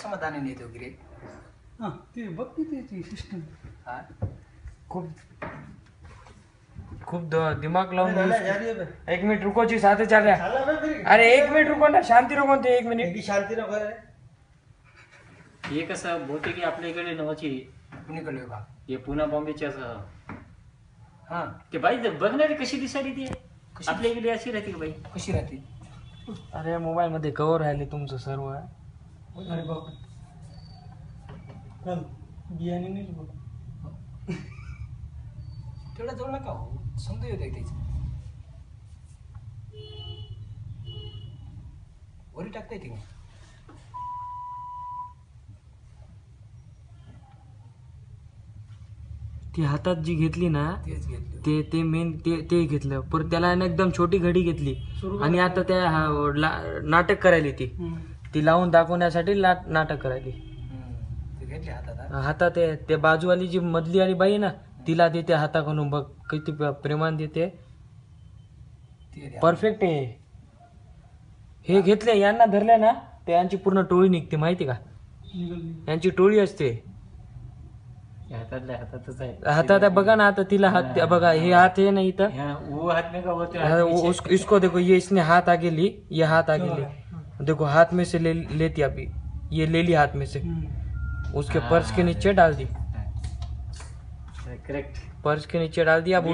समाधान नाही तो गिरे हां ते बघ ती सिस्टम हा खूप खूप दिमाग लावून एक मिनिट रुको जी साथ चल रहा है अरे एक मिनिट रुको ना शांती रखो ते एक मिनिट शांती नको हे कसं बहुतेक आपल्या इकडे नवाची कुणीकडे का हे पुणा बॉम्बेची असं हा ते बाई बघणारी कशी दिसायली ती आपल्या इकडे अशी राहते का बाई कशी राहते अरे मोबाईल मध्ये कवर राहिले तुमचं सर्व अरे बाप बियाणे नाही बघ तेवढा जवळ नका हो समजा येत त्याची वरी टाकता येते का ती हातात जी घेतली ना तेच घेतलं ते ते मेन ते घेतलं परत त्याला आहे ना एकदम छोटी घडी घेतली आणि आता त्या नाटक करायली ती लावून दाखवण्यासाठी नाटक करायली ते घेतले हातात हातात ते बाजूवाली जी मधली वाली बाई आहे ना तिला देते हाताकडून बघ किती प्रेमान देते परफेक्ट आहे हे घेतले यांना धरले ना ते यांची पूर्ण टोळी निघते माहिती का यांची टोळी असते हातातल्या हातातच आहे हातात बघा ना आता तिला हात बघा हे हात है ना इथं वो हाथ में का होते इसको देखो ये इसने हाथ आगे ली ये हाथ आगे ली देखो हाथ में से लेती अभी ये ले ली हाथ में से उसके पर्स के नीचे डाल दी करेक्ट पर्स के नीचे डाल दिया अब